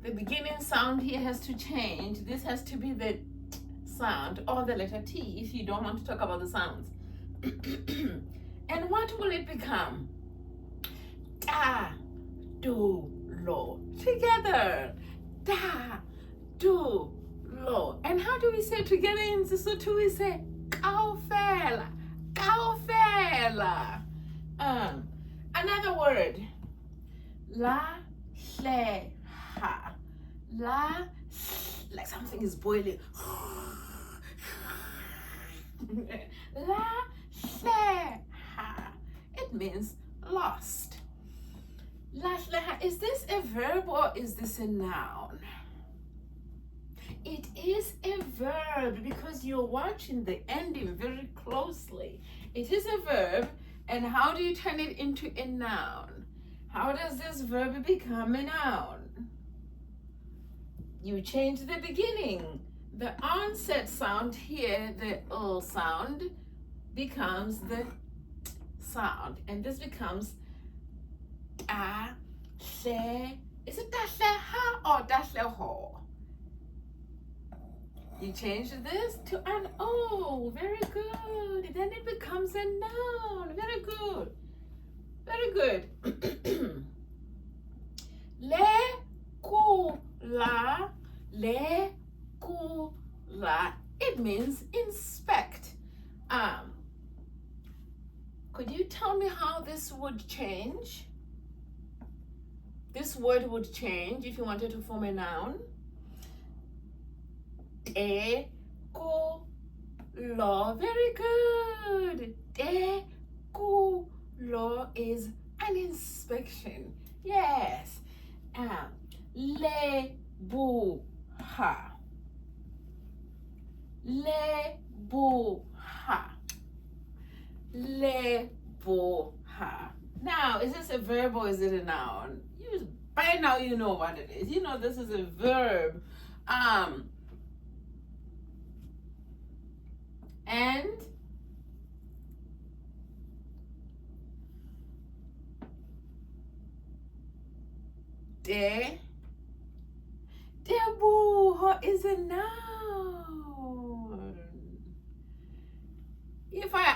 the beginning sound here has to change. This has to be the sound or the letter T if you don't want to talk about the sounds. And what will it become? Da, do, lo. Together. Da, do, lo. And how do we say together in Sesotho? We say kaofela, kaofela. Another word. La, hle, ha. La, like something is boiling. La, hle, ha. It means lost. La, hle, ha. Is this a verb or is this a noun? It is a verb because you're watching the ending very closely. It is a verb, and how do you turn it into a noun? How does this verb become a noun? You change the beginning. The onset sound here, the sound, becomes the sound, and this becomes a, hle. Is it da, hle, ha or da, hle, ho? You change this to an O. Very good. Then it becomes a noun. Very good. Very good. Le, ku, la. Le, ku, la. It means inspect. Could you tell me how this would change? This word would change if you wanted to form a noun. De, ku, lo. Very good. De, ku, lo is an inspection. Yes. Le, bu, ha. Le, bu, ha. Le, bu, ha. Now, is this a verb or is it a noun? By now you know what it is. You know this is a verb. And debuho is a noun. If I